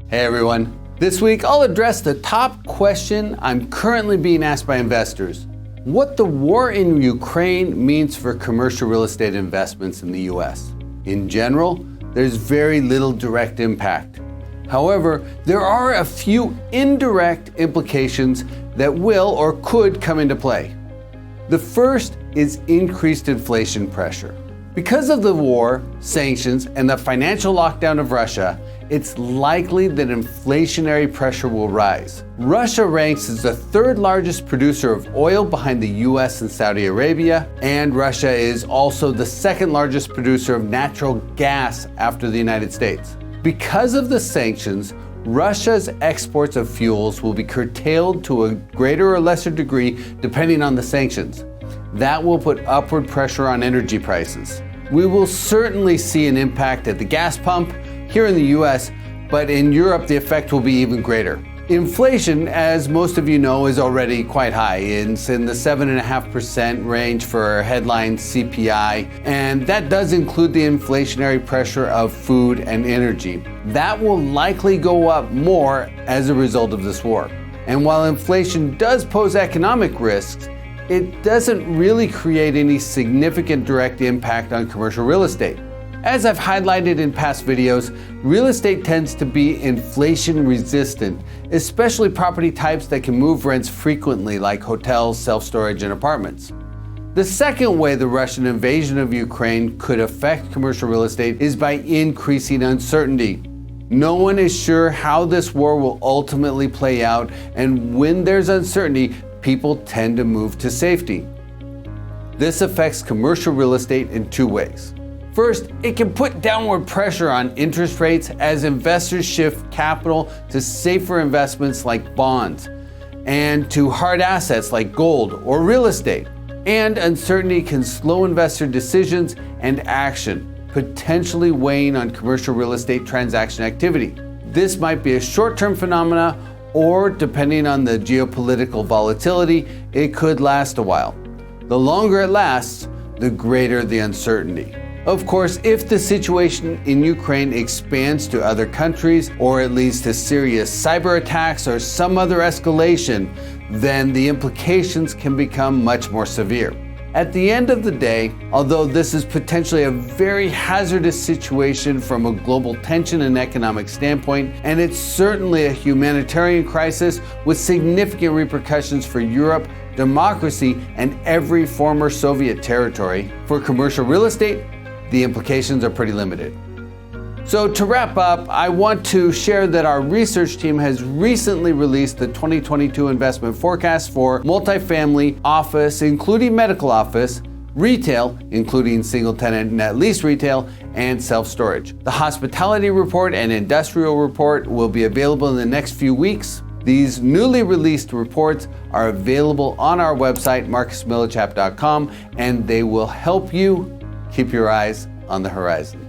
Hey everyone. This week I'll address the top question I'm currently being asked by investors: what the war in Ukraine means for commercial real estate investments in the US. In general, there's very little direct impact. However, there are a few indirect implications that will or could come into play. The first is increased inflation pressure. Because of the war, sanctions, and the financial lockdown of Russia, it's likely that inflationary pressure will rise. Russia ranks as the third largest producer of oil behind the US and Saudi Arabia, and Russia is also the second largest producer of natural gas after the United States. Because of the sanctions, Russia's exports of fuels will be curtailed to a greater or lesser degree depending on the sanctions. That will put upward pressure on energy prices. We will certainly see an impact at the gas pump here in the US, but in Europe the effect will be even greater. Inflation, as most of you know, is already quite high. It's in the 7.5% range for headline CPI, and that does include the inflationary pressure of food and energy. That will likely go up more as a result of this war. And while inflation does pose economic risks, it doesn't really create any significant direct impact on commercial real estate. As I've highlighted in past videos, real estate tends to be inflation resistant, especially property types that can move rents frequently like hotels, self-storage, and apartments. The second way the Russian invasion of Ukraine could affect commercial real estate is by increasing uncertainty. No one is sure how this war will ultimately play out, and when there's uncertainty, people tend to move to safety. This affects commercial real estate in two ways. First, it can put downward pressure on interest rates as investors shift capital to safer investments like bonds and to hard assets like gold or real estate. And uncertainty can slow investor decisions and action, potentially weighing on commercial real estate transaction activity. This might be a short-term phenomena, or depending on the geopolitical volatility, it could last a while. The longer it lasts, the greater the uncertainty. Of course, if the situation in Ukraine expands to other countries, or it leads to serious cyber attacks or some other escalation, then the implications can become much more severe. At the end of the day, although this is potentially a very hazardous situation from a global tension and economic standpoint, and it's certainly a humanitarian crisis with significant repercussions for Europe, democracy, and every former Soviet territory, for commercial real estate, the implications are pretty limited. So to wrap up, I want to share that our research team has recently released the 2022 investment forecast for multifamily, office, including medical office, retail, including single-tenant net lease retail, and self-storage. The hospitality report and industrial report will be available in the next few weeks. These newly released reports are available on our website, marcusmillichap.com, and they will help you keep your eyes on the horizon.